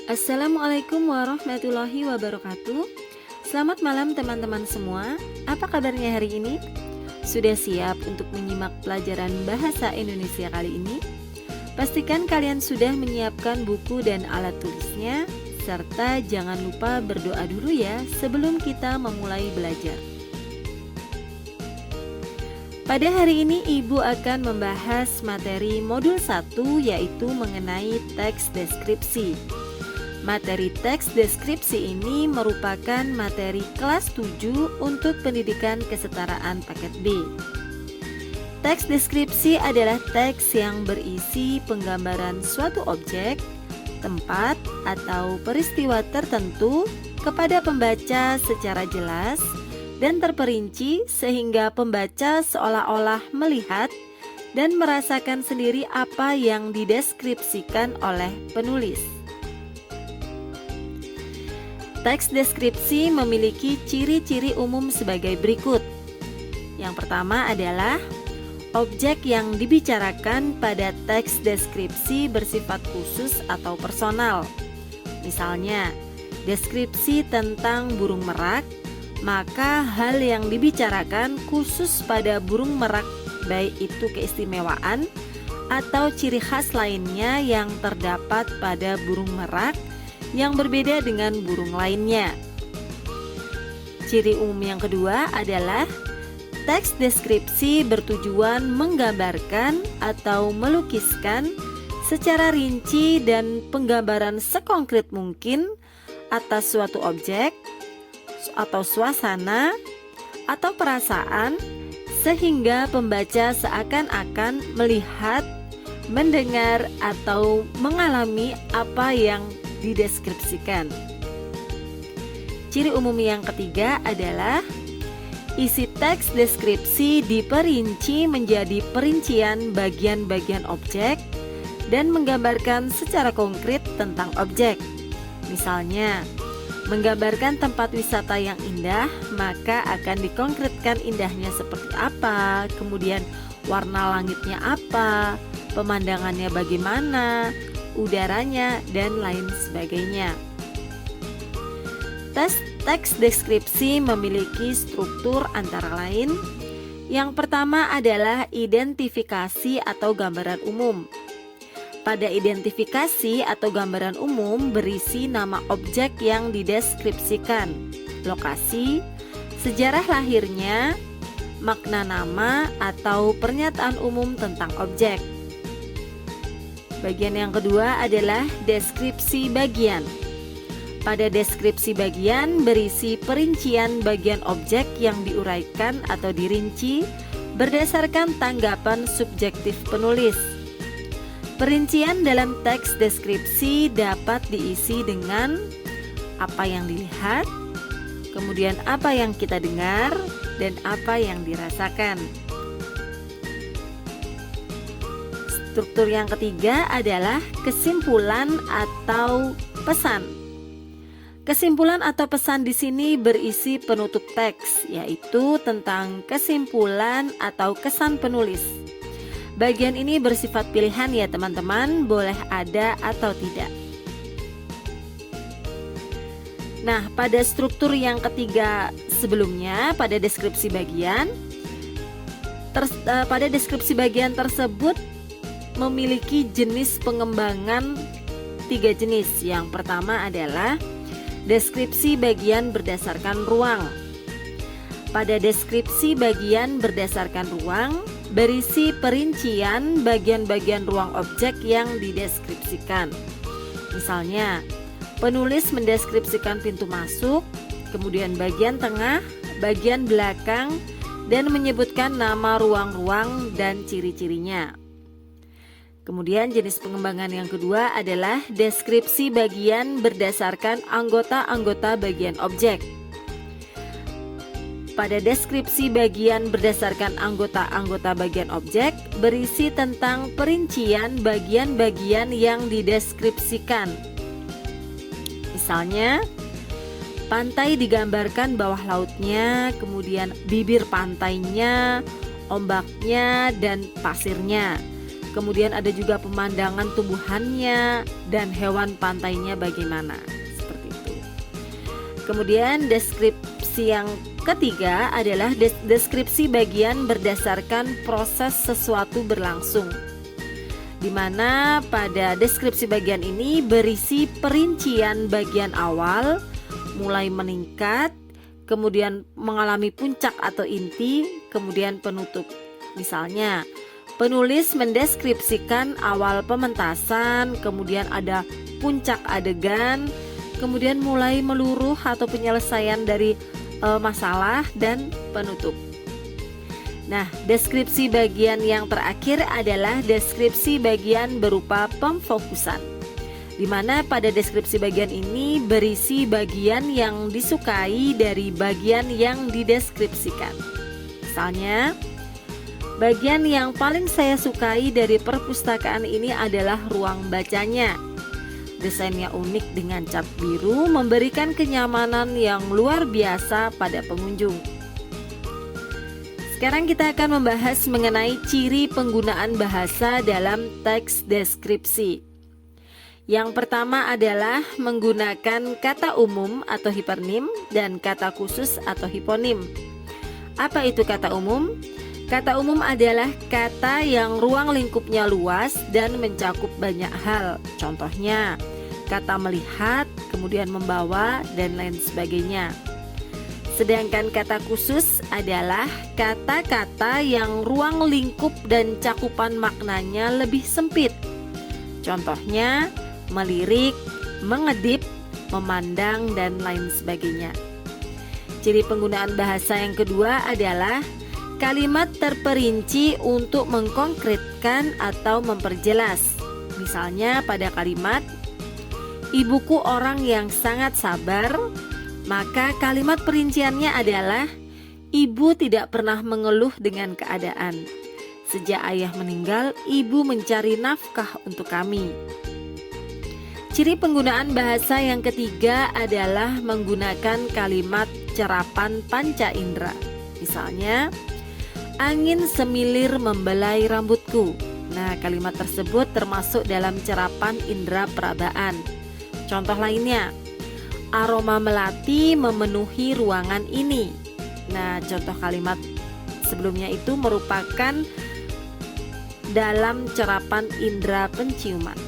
Assalamualaikum warahmatullahi wabarakatuh. Selamat malam teman-teman semua. Apa kabarnya hari ini? Sudah siap untuk menyimak pelajaran bahasa Indonesia kali ini? Pastikan kalian sudah menyiapkan buku dan alat tulisnya, serta jangan lupa berdoa dulu ya sebelum kita memulai belajar. Pada hari ini Ibu akan membahas materi modul 1, yaitu mengenai teks deskripsi. Materi teks deskripsi ini merupakan materi kelas 7 untuk pendidikan kesetaraan paket B. Teks deskripsi adalah teks yang berisi penggambaran suatu objek, tempat, atau peristiwa tertentu kepada pembaca secara jelas dan terperinci sehingga pembaca seolah-olah melihat dan merasakan sendiri apa yang dideskripsikan oleh penulis. Teks deskripsi memiliki ciri-ciri umum sebagai berikut. Yang pertama adalah objek yang dibicarakan pada teks deskripsi bersifat khusus atau personal. Misalnya, deskripsi tentang burung merak, maka hal yang dibicarakan khusus pada burung merak, baik itu keistimewaan atau ciri khas lainnya yang terdapat pada burung merak yang berbeda dengan burung lainnya. Ciri umum yang kedua adalah teks deskripsi bertujuan menggambarkan atau melukiskan secara rinci dan penggambaran sekonkret mungkin atas suatu objek atau suasana atau perasaan sehingga pembaca seakan-akan melihat, mendengar, atau mengalami apa yang dideskripsikan. Ciri umum yang ketiga adalah isi teks deskripsi diperinci menjadi perincian bagian-bagian objek dan menggambarkan secara konkret tentang objek. Misalnya, menggambarkan tempat wisata yang indah, maka akan dikonkretkan indahnya seperti apa, kemudian warna langitnya apa, pemandangannya bagaimana, udaranya, dan lain sebagainya. Teks deskripsi memiliki struktur antara lain. Yang pertama adalah identifikasi atau gambaran umum. Pada identifikasi atau gambaran umum berisi nama objek yang dideskripsikan, lokasi, sejarah lahirnya, makna nama, atau pernyataan umum tentang objek. Bagian yang kedua adalah deskripsi bagian. Pada deskripsi bagian berisi perincian bagian objek yang diuraikan atau dirinci berdasarkan tanggapan subjektif penulis. Perincian dalam teks deskripsi dapat diisi dengan apa yang dilihat, kemudian apa yang kita dengar, dan apa yang dirasakan. Struktur yang ketiga adalah kesimpulan atau pesan. Kesimpulan atau pesan di sini berisi penutup teks, yaitu tentang kesimpulan atau kesan penulis. Bagian ini bersifat pilihan ya teman-teman, boleh ada atau tidak. Nah, pada struktur yang ketiga sebelumnya, pada deskripsi bagian, pada deskripsi bagian tersebut memiliki jenis pengembangan 3 jenis. Yang pertama adalah deskripsi bagian berdasarkan ruang. Pada deskripsi bagian berdasarkan ruang berisi perincian bagian-bagian ruang objek yang dideskripsikan. Misalnya, penulis mendeskripsikan pintu masuk, kemudian bagian tengah, bagian belakang, dan menyebutkan nama ruang-ruang dan ciri-cirinya. Kemudian jenis pengembangan yang kedua adalah deskripsi bagian berdasarkan anggota-anggota bagian objek. Pada deskripsi bagian berdasarkan anggota-anggota bagian objek berisi tentang perincian bagian-bagian yang dideskripsikan. Misalnya, pantai digambarkan bawah lautnya, kemudian bibir pantainya, ombaknya, dan pasirnya. kemudian ada juga pemandangan tumbuhannya dan hewan pantainya bagaimana, seperti itu. Kemudian deskripsi yang ketiga adalah deskripsi bagian berdasarkan proses sesuatu berlangsung, di mana pada deskripsi bagian ini berisi perincian bagian awal mulai meningkat, kemudian mengalami puncak atau inti, kemudian penutup. Misalnya, penulis mendeskripsikan awal pementasan, kemudian ada puncak adegan, kemudian mulai meluruh atau penyelesaian dari masalah dan penutup. Nah, deskripsi bagian yang terakhir adalah deskripsi bagian berupa pemfokusan, di mana pada deskripsi bagian ini berisi bagian yang disukai dari bagian yang dideskripsikan. Misalnya, bagian yang paling saya sukai dari perpustakaan ini adalah ruang bacanya. Desainnya unik dengan cat biru, memberikan kenyamanan yang luar biasa pada pengunjung. Sekarang kita akan membahas mengenai ciri penggunaan bahasa dalam teks deskripsi. Yang pertama adalah menggunakan kata umum atau hipernim dan kata khusus atau hiponim. Apa itu kata umum? Kata umum adalah kata yang ruang lingkupnya luas dan mencakup banyak hal. Contohnya, kata melihat, kemudian membawa, dan lain sebagainya. Sedangkan kata khusus adalah kata-kata yang ruang lingkup dan cakupan maknanya lebih sempit. Contohnya, melirik, mengedip, memandang, dan lain sebagainya. Ciri penggunaan bahasa yang kedua adalah kalimat terperinci untuk mengkonkretkan atau memperjelas. Misalnya pada kalimat, ibuku orang yang sangat sabar, maka kalimat perinciannya adalah ibu tidak pernah mengeluh dengan keadaan. Sejak ayah meninggal, ibu mencari nafkah untuk kami. Ciri penggunaan bahasa yang ketiga adalah menggunakan kalimat cerapan panca indera. Misalnya, angin semilir membelai rambutku. Nah, kalimat tersebut termasuk dalam cerapan indera perabaan. Contoh lainnya, aroma melati memenuhi ruangan ini. Nah, contoh kalimat sebelumnya itu merupakan dalam cerapan indera penciuman.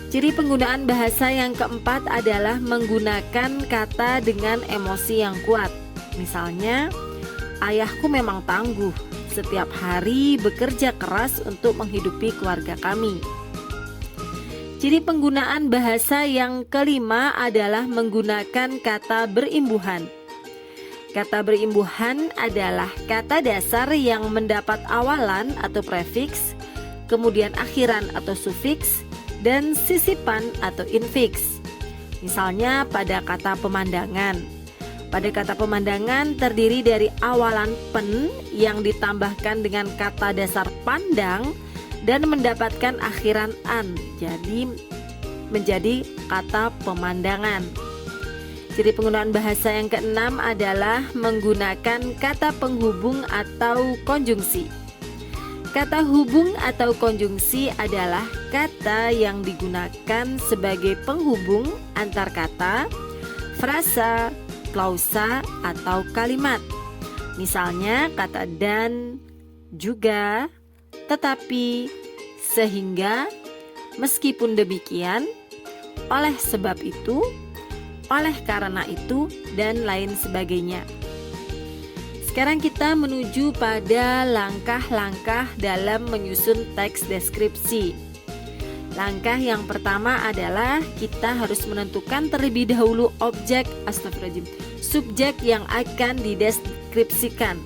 Ciri penggunaan bahasa yang keempat adalah menggunakan kata dengan emosi yang kuat. Misalnya, ayahku memang tangguh, setiap hari bekerja keras untuk menghidupi keluarga kami. Ciri penggunaan bahasa yang kelima adalah menggunakan kata berimbuhan. Kata berimbuhan adalah kata dasar yang mendapat awalan atau prefiks, kemudian akhiran atau sufiks, dan sisipan atau infiks. Misalnya pada kata pemandangan. Pada kata pemandangan terdiri dari awalan pen yang ditambahkan dengan kata dasar pandang dan mendapatkan akhiran an, jadi menjadi kata pemandangan. Ciri penggunaan bahasa yang keenam adalah menggunakan kata penghubung atau konjungsi. Kata hubung atau konjungsi adalah kata yang digunakan sebagai penghubung antar kata, frasa, klausa, atau kalimat. Misalnya kata dan, juga, tetapi, sehingga, meskipun demikian, oleh sebab itu, oleh karena itu, dan lain sebagainya. Sekarang kita menuju pada langkah-langkah dalam menyusun teks deskripsi. Langkah yang pertama adalah kita harus menentukan terlebih dahulu subjek yang akan dideskripsikan.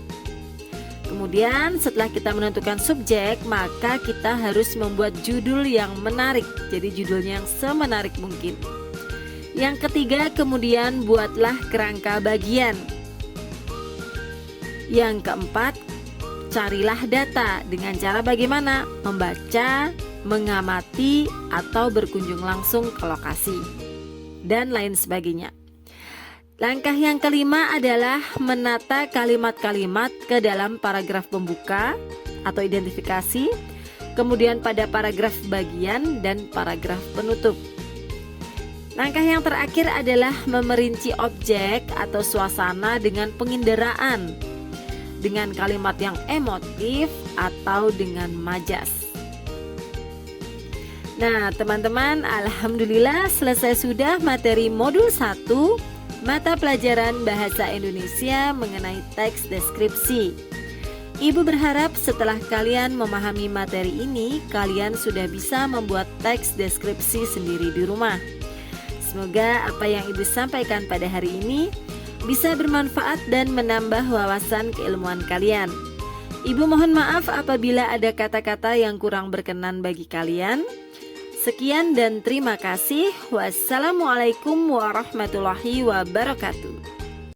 Kemudian setelah kita menentukan subjek, maka kita harus membuat judul yang menarik. Jadi judulnya yang semenarik mungkin. Yang ketiga, kemudian buatlah kerangka bagian. Yang keempat, carilah data dengan cara bagaimana? Membaca, mengamati, atau berkunjung langsung ke lokasi, dan lain sebagainya. Langkah yang kelima adalah menata kalimat-kalimat ke dalam paragraf pembuka atau identifikasi, kemudian pada paragraf bagian dan paragraf penutup. Langkah yang terakhir adalah memerinci objek atau suasana dengan penginderaan, dengan kalimat yang emotif atau dengan majas. Nah teman-teman, alhamdulillah selesai sudah materi modul 1 mata pelajaran Bahasa Indonesia mengenai teks deskripsi. Ibu berharap setelah kalian memahami materi ini, kalian sudah bisa membuat teks deskripsi sendiri di rumah. Semoga apa yang Ibu sampaikan pada hari ini bisa bermanfaat dan menambah wawasan keilmuan kalian. Ibu mohon maaf apabila ada kata-kata yang kurang berkenan bagi kalian. Sekian dan terima kasih. Wassalamualaikum warahmatullahi wabarakatuh.